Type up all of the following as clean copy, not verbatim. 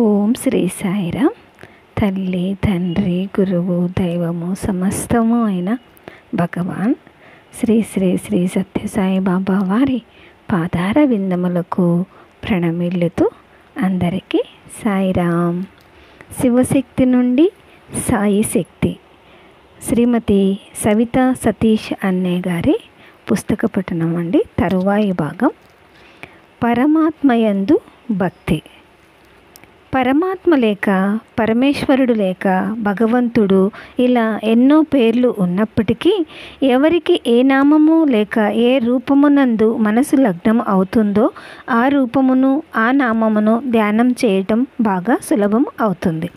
ఓం శ్రీ సాయిరామ్. తల్లి, తండ్రి, గురువు, దైవము సమస్తము అయిన భగవాన్ శ్రీ శ్రీ శ్రీ సత్యసాయి బాబా వారి పాదార విందములకు ప్రణమిల్లుతూ అందరికీ సాయిరామ్. శివశక్తి నుండి సాయి శక్తి, శ్రీమతి సవితా సతీష్ అన్నే గారి పుస్తక పఠనం అండి. తరువాయి భాగం, పరమాత్మయందు భక్తి. పరమాత్మ లేక, పరమేశ్వరుడు లేక, భగవంతుడు ఇలా ఎన్నో పేర్లు ఉన్నప్పటికీ ఎవరికి ఏ నామము లేక ఏ రూపమునందు మనసు లగ్నం అవుతుందో ఆ రూపమును, ఆ నామమును ధ్యానం చేయటం బాగా సులభం అవుతుంది.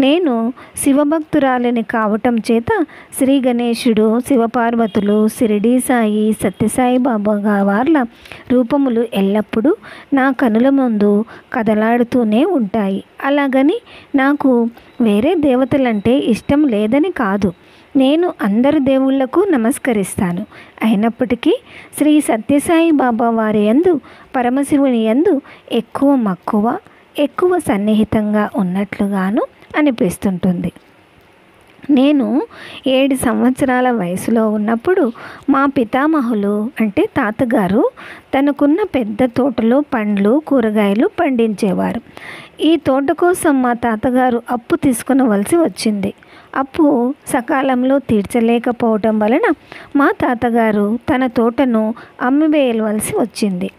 నేను శివభక్తురాలిని కావటం చేత శ్రీ గణేశుడు, శివపార్వతులు, షిరిడీ సాయి, సత్యసాయి బాబా వార్ల రూపములు ఎల్లప్పుడూ నా కనుల ముందు కదలాడుతూనే ఉంటాయి. అలాగని నాకు వేరే దేవతలంటే ఇష్టం లేదని కాదు. నేను అందరు దేవుళ్లకు నమస్కరిస్తాను. అయినప్పటికీ శ్రీ సత్యసాయి బాబా వారి యందు, పరమశివుని యందు ఎక్కువ మక్కువ, ఎక్కువ సన్నిహితంగా ఉన్నట్లుగాను అనిపిస్తుంటుంది. నేను 7 సంవత్సరాల వయసులో ఉన్నప్పుడు మా పితామహులు అంటే తాతగారు తనకున్న పెద్ద తోటలో పండ్లు, కూరగాయలు పండించేవారు. ఈ తోట కోసం మా తాతగారు అప్పు తీసుకునవలసి వచ్చింది. అప్పు సకాలంలో తీర్చలేకపోవటం వలన మా తాతగారు తన తోటను అమ్మివేయవలసి వచ్చింది.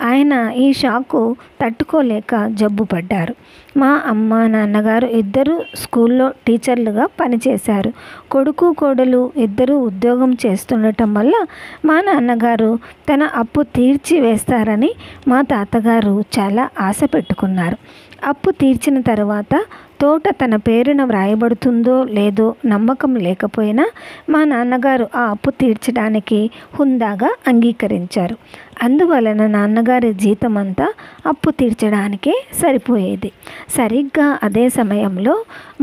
ఆయన ఈ షాకు తట్టుకోలేక జబ్బు పడ్డారు. మా అమ్మ, నాన్నగారు ఇద్దరు స్కూల్లో టీచర్లుగా పనిచేశారు. కొడుకు, కోడలు ఇద్దరు ఉద్యోగం చేస్తుండటం వల్ల మా నాన్నగారు తన అప్పు తీర్చి వేస్తారని మా తాతగారు చాలా ఆశ పెట్టుకున్నారు. అప్పు తీర్చిన తర్వాత తోట తన పేరున వ్రాయబడుతుందో లేదో నమ్మకం లేకపోయినా మా నాన్నగారు ఆ అప్పు తీర్చడానికి హుందాగా అంగీకరించారు. అందువలన నాన్నగారి జీతం అంతా అప్పు తీర్చడానికే సరిపోయేది. సరిగ్గా అదే సమయంలో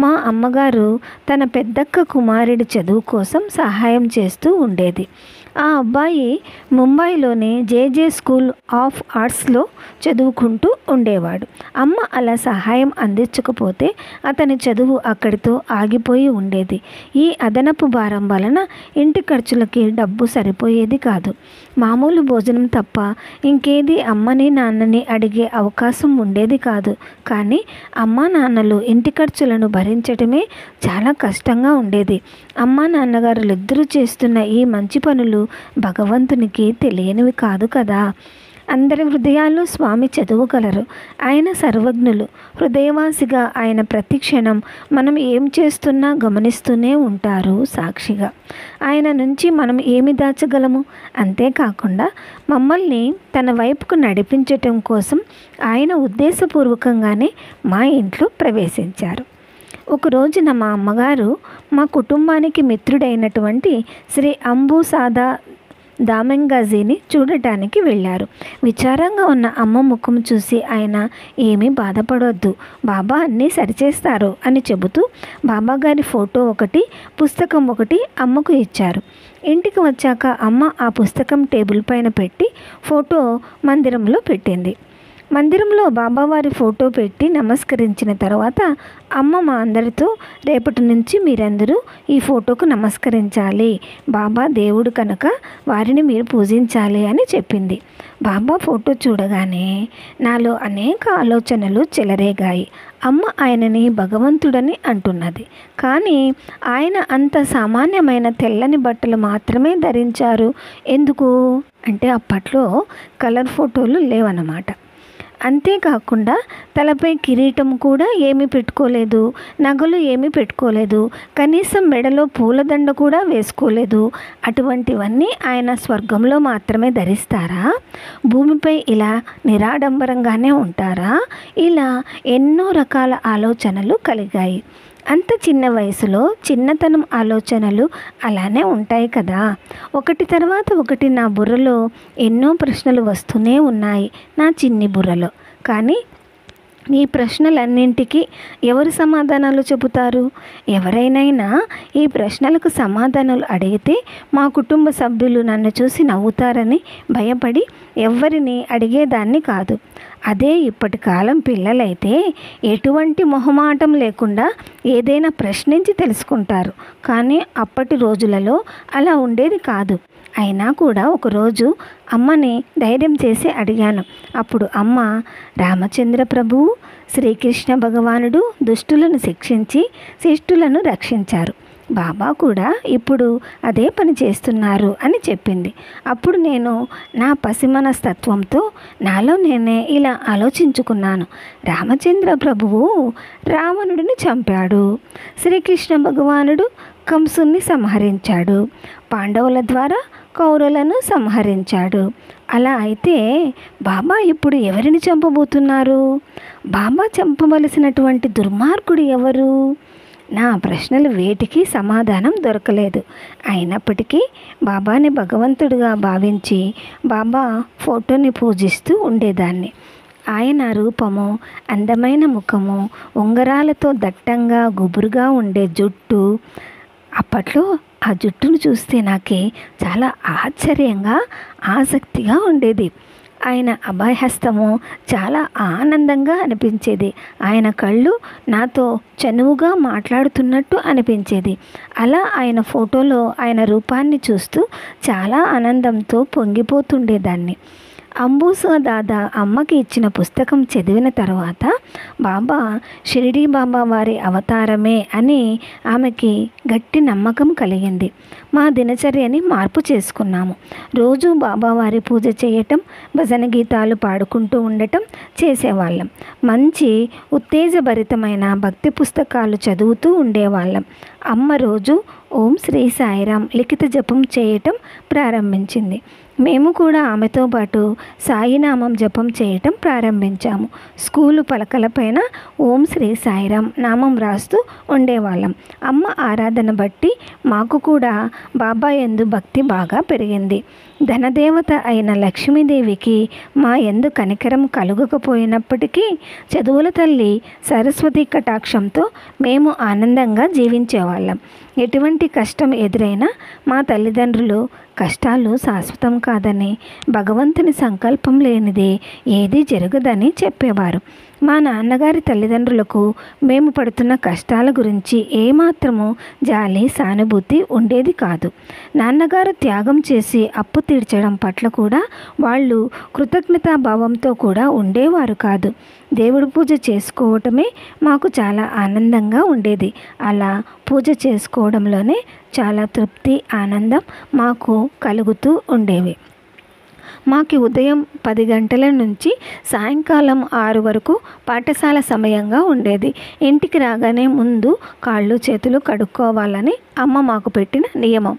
మా అమ్మగారు తన పెద్దక్క కుమారుడి చదువు కోసం సహాయం చేస్తూ ఉండేది. ఆ అబ్బాయి ముంబైలోని జేజే స్కూల్ ఆఫ్ ఆర్ట్స్లో చదువుకుంటూ ఉండేవాడు. అమ్మ అలా సహాయం అందించకపోతే అతని చదువు అక్కడితో ఆగిపోయి ఉండేది. ఈ అదనపు భారం వలన ఇంటి ఖర్చులకి డబ్బు సరిపోయేది కాదు. మామూలు భోజనం తప్ప ఇంకేది అమ్మని, నాన్నని అడిగే అవకాశం ఉండేది కాదు. కానీ అమ్మా నాన్నలు ఇంటి ఖర్చులను భరించడమే చాలా కష్టంగా ఉండేది. అమ్మా నాన్నగారులు ఇద్దరూ చేస్తున్న ఈ మంచి పనులు భగవంతునికి తెలియనివి కాదు కదా. అందరి హృదయాల్లో స్వామి చదవగలరు. ఆయన సర్వజ్ఞులు. హృదయవాసిగా ఆయన ప్రతి క్షణం మనం ఏం చేస్తున్నా గమనిస్తూనే ఉంటారు సాక్షిగా. ఆయన నుంచి మనం ఏమి దాచగలము? అంతేకాకుండా మమ్మల్ని తన వైపుకు నడిపించటం కోసం ఆయన ఉద్దేశపూర్వకంగానే మా ఇంట్లో ప్రవేశించారు. ఒక రోజున మా అమ్మగారు మా కుటుంబానికి మిత్రుడైనటువంటి శ్రీ అంబుసాదా దామెంగాజీని చూడటానికి వెళ్ళారు. విచారంగా ఉన్న అమ్మ ముఖం చూసి ఆయన ఏమీ బాధపడొద్దు, బాబా అన్నీ సరిచేస్తారు అని చెబుతూ బాబాగారి ఫోటో ఒకటి, పుస్తకం ఒకటి అమ్మకు ఇచ్చారు. ఇంటికి వచ్చాక అమ్మ ఆ పుస్తకం టేబుల్ పైన పెట్టి ఫోటో మందిరంలో పెట్టింది. మందిరంలో బాబావారి ఫోటో పెట్టి నమస్కరించిన తర్వాత అమ్మ మా అందరితో, రేపటి నుంచి మీరందరూ ఈ ఫోటోకు నమస్కరించాలి, బాబా దేవుడు కనుక వారిని మీరు పూజించాలి అని చెప్పింది. బాబా ఫోటో చూడగానే నాలో అనేక ఆలోచనలు చెలరేగాయి. అమ్మ ఆయనని భగవంతుడని అంటున్నది, కానీ ఆయన అంత సామాన్యమైన తెల్లని బట్టలు మాత్రమే ధరించారు. ఎందుకు అంటే అప్పట్లో కలర్ ఫోటోలు లేవన్నమాట. అంతేకాకుండా తలపై కిరీటం కూడా ఏమీ పెట్టుకోలేదు, నగలు ఏమీ పెట్టుకోలేదు, కనీసం మెడలో పూలదండ కూడా వేసుకోలేదు. అటువంటివన్నీ ఆయన స్వర్గంలో మాత్రమే ధరిస్తారా? భూమిపై ఇలా నిరాడంబరంగానే ఉంటారా? ఇలా ఎన్నో రకాల ఆలోచనలు కలిగాయి. అంత చిన్న వయసులో చిన్నతనం ఆలోచనలు అలానే ఉంటాయి కదా. ఒకటి తర్వాత ఒకటి నా బుర్రలో ఎన్నో ప్రశ్నలు వస్తూనే ఉన్నాయి, నా చిన్ని బుర్రలో. కానీ ఈ ప్రశ్నలన్నింటికీ ఎవరు సమాధానాలు చెబుతారు? ఎవరైనా ఈ ప్రశ్నలకు సమాధానాలు అడిగితే మా కుటుంబ సభ్యులు నన్ను చూసి నవ్వుతారని భయపడి ఎవ్వరిని అడిగేదాన్ని కాదు. అదే ఇప్పటి కాలం పిల్లలైతే ఎటువంటి మొహమాటం లేకుండా ఏదైనా ప్రశ్నించి తెలుసుకుంటారు. కానీ అప్పటి రోజులలో అలా ఉండేది కాదు. అయినా కూడా ఒకరోజు అమ్మని ధైర్యం చేసి అడిగాను. అప్పుడు అమ్మ, రామచంద్ర ప్రభువు, శ్రీకృష్ణ భగవానుడు దుష్టులను శిక్షించి శిష్టులను రక్షించారు. బాబా కూడా ఇప్పుడు అదే పని చేస్తున్నారు అని చెప్పింది. అప్పుడు నేను నా పసిమనస్తత్వంతో నాలో నేనే ఇలా ఆలోచించుకున్నాను. రామచంద్ర ప్రభువు రావణుడిని చంపాడు, శ్రీకృష్ణ భగవానుడు కంసుని సంహరించాడు, పాండవుల ద్వారా కౌరవులను సంహరించాడు. అలా అయితే బాబా ఇప్పుడు ఎవరిని చంపబోతున్నారు? బాబా చంపవలసినటువంటి దుర్మార్గుడు ఎవరు? నా ప్రశ్నలు వేటికి సమాధానం దొరకలేదు. అయినప్పటికీ బాబాని భగవంతుడిగా భావించి బాబా ఫోటోని పూజిస్తూ ఉండేదాన్ని. ఆయన రూపము, అందమైన ముఖము, ఉంగరాలతో దట్టంగా గుబురుగా ఉండే జుట్టు. అప్పట్లో ఆ జుట్టును చూస్తే నాకే చాలా ఆశ్చర్యంగా, ఆసక్తిగా ఉండేది. ఆయన అభయహస్తము చాలా ఆనందంగా అనిపించేది. ఆయన కళ్ళు నాతో చనువుగా మాట్లాడుతున్నట్టు అనిపించేది. అలా ఆయన ఫోటోలో ఆయన రూపాన్ని చూస్తూ చాలా ఆనందంతో పొంగిపోతుండేదాన్ని. అంబూసా దాదా అమ్మకి ఇచ్చిన పుస్తకం చదివిన తర్వాత బాబా షిరిడీ బాబా వారి అవతారమే అని ఆమెకి గట్టి నమ్మకం కలిగింది. మా దినచర్యని మార్పు చేసుకున్నాము. రోజు బాబావారి పూజ చేయటం, భజన గీతాలు పాడుకుంటూ ఉండటం చేసేవాళ్ళం. మంచి ఉత్తేజభరితమైన భక్తి పుస్తకాలు చదువుతూ ఉండేవాళ్ళం. అమ్మ రోజు ఓం శ్రీ సాయిరాం లిఖిత జపం చేయటం ప్రారంభించింది. మేము కూడా ఆమెతో పాటు సాయినామం జపం చేయటం ప్రారంభించాము. స్కూలు పలకలపైన ఓం శ్రీ సాయిరాం నామం రాస్తూ ఉండేవాళ్ళం. అమ్మ ఆరాధన బట్టి మాకు కూడా బాబా యందు భక్తి బాగా పెరిగింది. ధనదేవత అయిన లక్ష్మీదేవికి మా యందు కనికరం కలుగకపోయినప్పటికీ చదువుల తల్లి సరస్వతి కటాక్షంతో మేము ఆనందంగా జీవించేవాళ్ళం. ఎటువంటి కష్టం ఎదురైనా మా తల్లిదండ్రులు కష్టాలు శాశ్వతం కాదని, భగవంతుని సంకల్పం లేనిదే ఏదీ జరగదని చెప్పేవారు. మా నాన్నగారి తల్లిదండ్రులకు మేము పడుతున్న కష్టాల గురించి ఏమాత్రము జాలి, సానుభూతి ఉండేది కాదు. నాన్నగారు త్యాగం చేసి అప్పు తీర్చడం పట్ల కూడా వాళ్ళు కృతజ్ఞతాభావంతో కూడా ఉండేవారు కాదు. దేవుడి పూజ చేసుకోవటమే మాకు చాలా ఆనందంగా ఉండేది. అలా పూజ చేసుకోవడంలోనే చాలా తృప్తి, ఆనందం మాకు కలుగుతూ ఉండేవి. మాకు ఉదయం 10 గంటల నుంచి సాయంకాలం 6 వరకు పాఠశాల సమయంగా ఉండేది. ఇంటికి రాగానే ముందు కాళ్ళు చేతులు కడుక్కోవాలని అమ్మ మాకు పెట్టిన నియమం.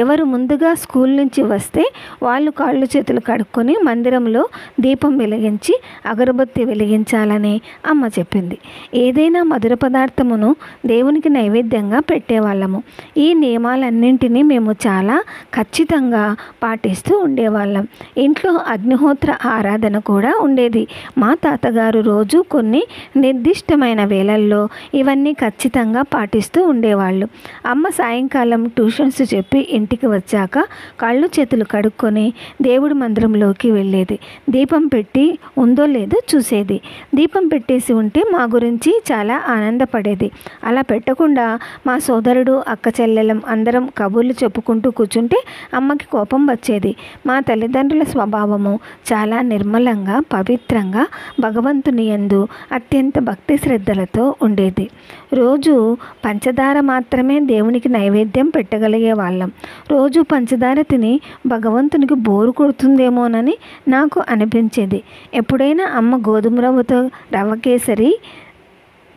ఎవరు ముందుగా స్కూల్ నుంచి వస్తే వాళ్ళు కాళ్ళు చేతులు కడుక్కొని మందిరంలో దీపం వెలిగించి అగరబత్తి వెలిగించాలని అమ్మ చెప్పింది. ఏదైనా మధుర పదార్థమును దేవునికి నైవేద్యంగా పెట్టేవాళ్ళము. ఈ నియమాలన్నింటినీ మేము చాలా ఖచ్చితంగా పాటిస్తూ ఉండేవాళ్ళం. ఇంట్లో అగ్నిహోత్ర ఆరాధన కూడా ఉండేది. మా తాతగారు రోజు కొన్ని నిర్దిష్టమైన వేళల్లో ఇవన్నీ ఖచ్చితంగా పాటిస్తూ ఉండేవాళ్ళు. అమ్మ సాయంకాలం ట్యూషన్స్ చెప్పి ఇంటికి వచ్చాక కాళ్ళు చేతులు కడుక్కొని దేవుడి మందిరంలోకి వెళ్ళేది. దీపం పెట్టి ఉందో లేదో చూసేది. దీపం పెట్టేసి ఉంటే మా గురించి చాలా ఆనందపడేది. అలా పెట్టకుండా మా సోదరుడు, అక్క చెల్లెలం అందరం కబుర్లు చెప్పుకుంటూ కూర్చుంటే అమ్మకి కోపం వచ్చేది. మా తల్లిదండ్రుల స్వభావము చాలా నిర్మలంగా, పవిత్రంగా, భగవంతుని యందు అత్యంత భక్తి శ్రద్ధలతో ఉండేది. రోజు పంచదార మాత్రమే దేవునికి నైవేద్యం పెట్టగలిగే వాళ్ళం. రోజు పంచదార తిని భగవంతునికి బోరు కొడుతుందేమోనని నాకు అనిపించేది. ఎప్పుడైనా అమ్మ గోధుమ రవ్వతో రవ్వ కేసరి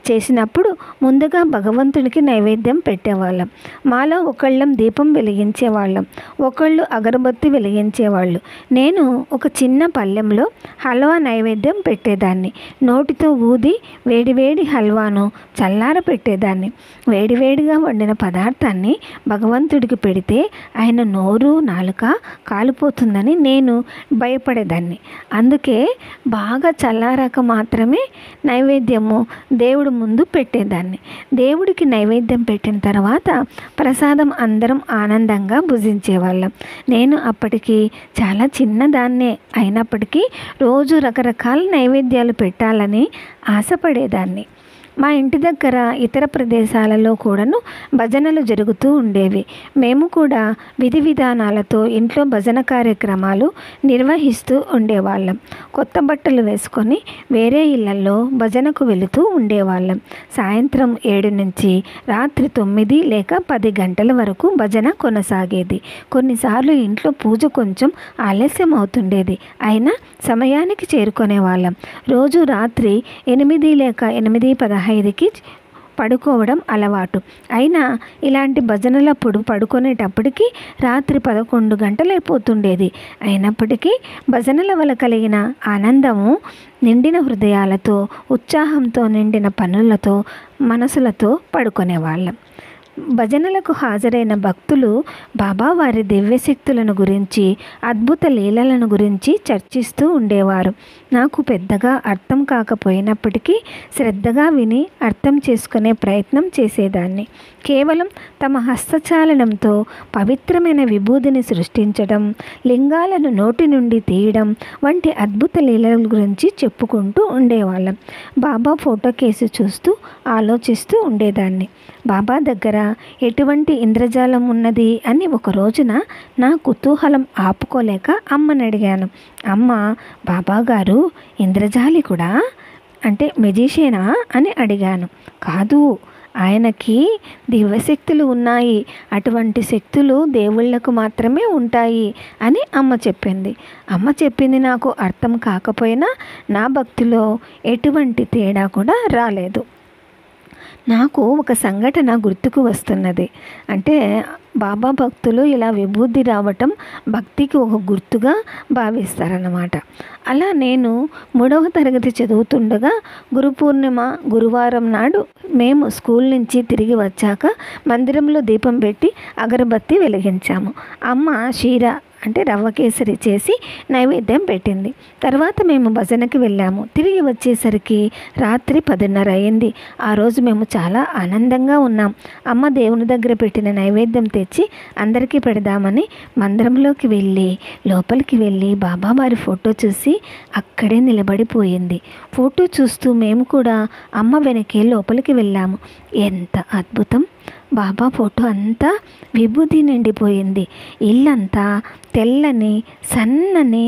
చేసినప్పుడు ముందుగా భగవంతుడికి నైవేద్యం పెట్టేవాళ్ళం. మాలో ఒకళ్ళం దీపం వెలిగించేవాళ్ళం, ఒకళ్ళు అగరబత్తి వెలిగించేవాళ్ళు. నేను ఒక చిన్న పళ్ళెంలో హల్వా నైవేద్యం పెట్టేదాన్ని. నోటితో ఊది వేడివేడి హల్వాను చల్లార పెట్టేదాన్ని. వేడివేడిగా వండిన పదార్థాన్ని భగవంతుడికి పెడితే ఆయన నోరు నాలుక కాలిపోతుందని నేను భయపడేదాన్ని. అందుకే బాగా చల్లారాక మాత్రమే నైవేద్యము దేవుడి ముందు పెట్టేదాన్ని. దేవుడికి నైవేద్యం పెట్టిన తర్వాత ప్రసాదం అందరం ఆనందంగా భుజించేవాళ్ళం. నేను అప్పటికి చాలా చిన్నదాన్నే అయినప్పటికీ రోజు రకరకాల నైవేద్యాలు పెట్టాలని ఆశపడేదాన్ని. మా ఇంటి దగ్గర ఇతర ప్రదేశాలలో కూడాను భజనలు జరుగుతూ ఉండేవి. మేము కూడా విధి విధానాలతో ఇంట్లో భజన కార్యక్రమాలు నిర్వహిస్తూ ఉండేవాళ్ళం. కొత్త బట్టలు వేసుకొని వేరే ఇళ్లలో భజనకు వెళుతూ ఉండేవాళ్ళం. సాయంత్రం 7 నుంచి రాత్రి 9 లేక 10 గంటల వరకు భజన కొనసాగేది. కొన్నిసార్లు ఇంట్లో పూజ కొంచెం ఆలస్యం అవుతుండేది, అయినా సమయానికి చేరుకునే వాళ్ళం. రోజు రాత్రి 8 లేక 8:15కి పడుకోవడం అలవాటు. అయినా ఇలాంటి భజనలప్పుడు పడుకునేటప్పటికి రాత్రి 11 గంటలైపోతుండేది. అయినప్పటికీ భజనల వల్ల కలిగిన ఆనందము, నిండిన హృదయాలతో, ఉత్సాహంతో నిండిన పనులతో, మనసులతో పడుకునేవాళ్ళం. భజనలకు హాజరైన భక్తులు బాబా వారి దివ్యశక్తులను గురించి, అద్భుత లీలలను గురించి చర్చిస్తూ ఉండేవారు. నాకు పెద్దగా అర్థం కాకపోయినప్పటికీ శ్రద్ధగా విని అర్థం చేసుకునే ప్రయత్నం చేసేదాన్ని. కేవలం తమ హస్తచాలనంతో పవిత్రమైన విభూదిని సృష్టించడం, లింగాలను నోటి నుండి తీయడం వంటి అద్భుత లీలల గురించి చెప్పుకుంటూ ఉండేవాళ్ళం. బాబా ఫోటో కేసు చూస్తూ ఆలోచిస్తూ ఉండేదాన్ని. బాబా దగ్గర ఎటువంటి ఇంద్రజాలం ఉన్నది అని ఒక రోజున నా కుతూహలం ఆపుకోలేక అమ్మని అడిగాను. అమ్మ, బాబా గారు ఇంద్రజాలికుడా, అంటే మెజిషియనా అని అడిగాను. కాదు, ఆయనకి దివ్యశక్తులు ఉన్నాయి, అటువంటి శక్తులు దేవుళ్లకు మాత్రమే ఉంటాయి అని అమ్మ చెప్పింది. అమ్మ చెప్పింది నాకు అర్థం కాకపోయినా నా భక్తిలో ఎటువంటి తేడా కూడా రాలేదు. నాకు ఒక సంఘటన గుర్తుకు వస్తున్నది. అంటే బాబా భక్తులు ఇలా విభూతి రావటం భక్తికి ఒక గుర్తుగా భావిస్తారన్నమాట. అలా నేను 3వ తరగతి చదువుతుండగా గురు పూర్ణిమ గురువారం నాడు మేము స్కూల్ నుంచి తిరిగి వచ్చాక మందిరంలో దీపం పెట్టి అగరబత్తి వెలిగించాము. అమ్మ షీరా అంటే రవ్వ కేసరి చేసి నైవేద్యం పెట్టింది. తర్వాత మేము భజనకి వెళ్ళాము. తిరిగి వచ్చేసరికి రాత్రి 10:30 అయింది. ఆ రోజు మేము చాలా ఆనందంగా ఉన్నాం. అమ్మ దేవుని దగ్గర పెట్టిన నైవేద్యం తెచ్చి అందరికీ పెడదామని మందిరంలోకి లోపలికి వెళ్ళి బాబా వారి ఫోటో చూసి అక్కడే నిలబడిపోయింది. ఫోటో చూస్తూ మేము కూడా అమ్మ వెనకే లోపలికి వెళ్ళాము. ఎంత అద్భుతం! బాబా ఫోటో అంతా విభూతి నిండిపోయింది. ఇల్లంతా తెల్లని సన్నని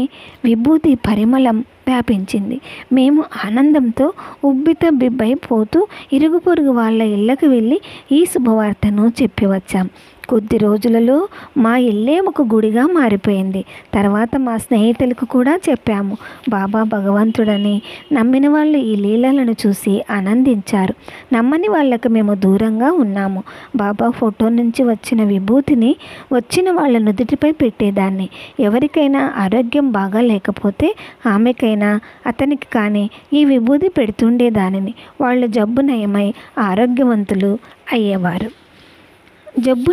విభూతి పరిమళం వ్యాపించింది. మేము ఆనందంతో ఉబ్బితబ్బిబ్బైపోతూ ఇరుగు పొరుగు వాళ్ళ ఇళ్ళకి వెళ్ళి ఈ శుభవార్తను చెప్పి వచ్చాం. కొద్ది రోజులలో మా ఇల్లే ఒక గుడిగా మారిపోయింది. తర్వాత మా స్నేహితులకు కూడా చెప్పాము. బాబా భగవంతుడని నమ్మిన వాళ్ళు ఈ లీలలను చూసి ఆనందించారు. నమ్మని వాళ్ళకు మేము దూరంగా ఉన్నాము. బాబా ఫోటో నుంచి వచ్చిన విభూతిని వచ్చిన వాళ్ళ నుదుటిపై పెట్టేదాన్ని. ఎవరికైనా ఆరోగ్యం బాగా లేకపోతే ఆమెకైనా అతనికి కానీ ఈ విభూతి పెడుతుండేదానిని. వాళ్ళ జబ్బు నయమై ఆరోగ్యవంతులు అయ్యేవారు. జబ్బు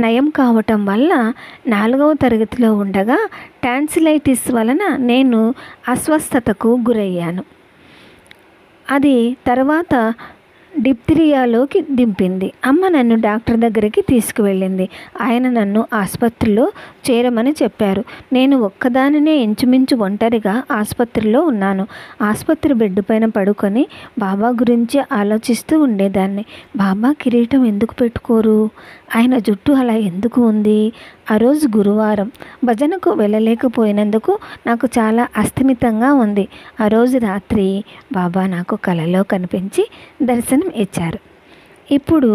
నయం కావటం వల్ల 4వ తరగతిలో ఉండగా టాన్సిలైటిస్ వలన నేను అస్వస్థతకు గురయ్యాను. అది తర్వాత డిప్థీరియాలోకి దింపింది. అమ్మ నన్ను డాక్టర్ దగ్గరికి తీసుకువెళ్ళింది. ఆయన నన్ను ఆసుపత్రిలో చేరమని చెప్పారు. నేను ఒక్కదానినే ఇంచుమించు ఒంటరిగా ఆసుపత్రిలో ఉన్నాను. ఆసుపత్రి బెడ్ పైన పడుకొని బాబా గురించి ఆలోచిస్తూ ఉండేదాన్ని. బాబా కిరీటం ఎందుకు పెట్టుకోరు? ఆయన జుట్టు అలా ఎందుకు ఉంది? ఆ రోజు గురువారం. భజనకు వెళ్ళలేకపోయినందుకు నాకు చాలా అస్థిమితంగా ఉంది. ఆ రోజు రాత్రి బాబా నాకు కలలో కనిపించి దర్శనం ఇచ్చారు. ఇప్పుడు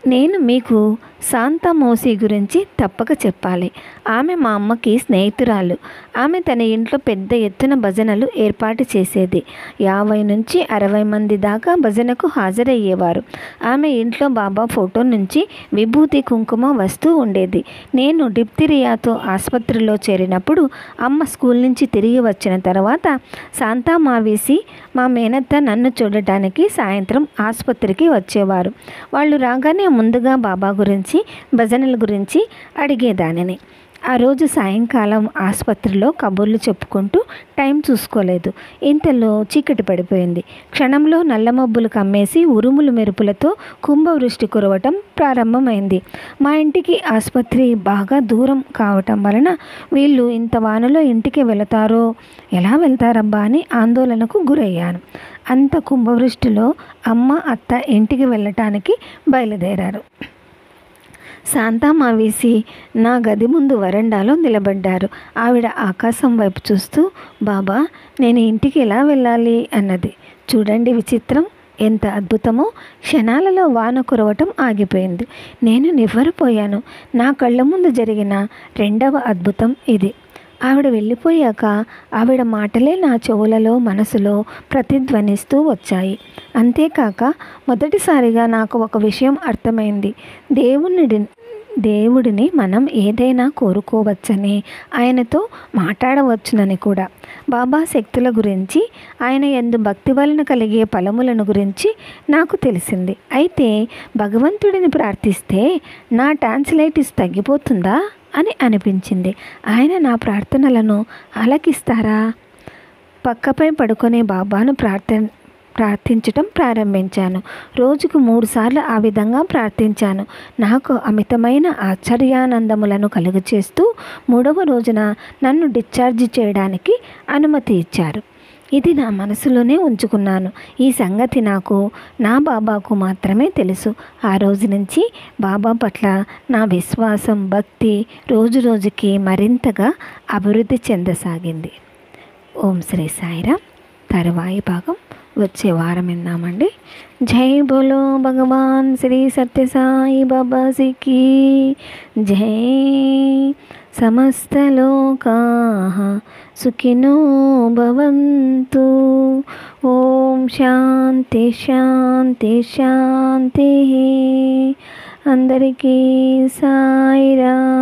నేను మీకు శాంతా మోసీ గురించి తప్పక చెప్పాలి. ఆమె మా అమ్మకి స్నేహితురాలు. ఆమె తన ఇంట్లో పెద్ద ఎత్తున భజనలు ఏర్పాటు చేసేది. 50 నుంచి 60 మంది దాకా భజనకు హాజరయ్యేవారు. ఆమె ఇంట్లో బాబా ఫోటో నుంచి విభూతి కుంకుమ వస్తూ ఉండేది. నేను డిప్తిరియాతో ఆసుపత్రిలో చేరినప్పుడు అమ్మ స్కూల్ నుంచి తిరిగి వచ్చిన తర్వాత శాంతా మావేసి మా మేనత్త నన్ను చూడటానికి సాయంత్రం ఆసుపత్రికి వచ్చేవారు. వాళ్ళు రాగానే ముందుగా బాబా గురించి, భజనల గురించి అడిగేదానిని. ఆ రోజు సాయంకాలం ఆసుపత్రిలో కబుర్లు చెప్పుకుంటూ టైం చూసుకోలేదు. ఇంతలో చీకటి పడిపోయింది. క్షణంలో నల్లమబ్బులు కమ్మేసి ఉరుములు మెరుపులతో కుంభవృష్టి కురవటం ప్రారంభమైంది. మా ఇంటికి ఆసుపత్రి బాగా దూరం కావటం వలన వీళ్ళు ఇంత వానలో ఇంటికి వెళతారో, ఎలా వెళ్తారబ్బా అని ఆందోళనకు గురయ్యాను. అంత కుంభవృష్టిలో అమ్మ, అత్త ఇంటికి వెళ్ళటానికి బయలుదేరారు. శాంతా మావేసి నా గది ముందు వరండాలో నిలబడ్డారు. ఆవిడ ఆకాశం వైపు చూస్తూ, బాబా, నేను ఇంటికి ఎలా వెళ్ళాలి అన్నది. చూడండి విచిత్రం, ఎంత అద్భుతమో! క్షణాలలో వాన కురవటం ఆగిపోయింది. నేను నివ్వెరపోయాను. నా కళ్ళ ముందు జరిగిన రెండవ అద్భుతం ఇది. ఆవిడ వెళ్ళిపోయాక ఆవిడ మాటలే నా చెవులలో, మనసులో ప్రతిధ్వనిస్తూ వచ్చాయి. అంతేకాక మొదటిసారిగా నాకు ఒక విషయం అర్థమైంది. దేవుడిని మనం ఏదైనా కోరుకోవచ్చని, ఆయనతో మాట్లాడవచ్చునని కూడా. బాబా శక్తుల గురించి, ఆయన యందు భక్తి వలన కలిగే ఫలములను గురించి నాకు తెలిసింది. అయితే భగవంతుడిని ప్రార్థిస్తే నా టాన్సిలైటిస్ తగ్గిపోతుందా అని అనిపించింది. ఆయన నా ప్రార్థనలను ఆలకిస్తారా? పక్కపై పడుకునే బాబాను ప్రార్థించటం ప్రారంభించాను. రోజుకు 3 సార్లు ఆ విధంగా ప్రార్థించాను. నాకు అమితమైన ఆశ్చర్యానందములను కలుగచేస్తూ 3వ రోజున నన్ను డిశ్చార్జ్ చేయడానికి అనుమతి ఇచ్చారు. ఇది నా మనసులోనే ఉంచుకున్నాను. ఈ సంగతి నాకు, నా బాబాకు మాత్రమే తెలుసు. ఆ రోజు నుంచి బాబా పట్ల నా విశ్వాసం, భక్తి రోజు రోజుకి మరింతగా అభివృద్ధి చెందసాగింది. ఓం శ్రీ సాయిరామ్. తరువాయి భాగం వచ్చే వారం విందామండి. జై బోలో భగవాన్ శ్రీ సత్యసాయి బాబాజీకి జై. సమస్తలోకాః సుఖినో భవంతు. ఓం శాంతి శాంతి శాంతి. అందరికీ సాయిరామ్.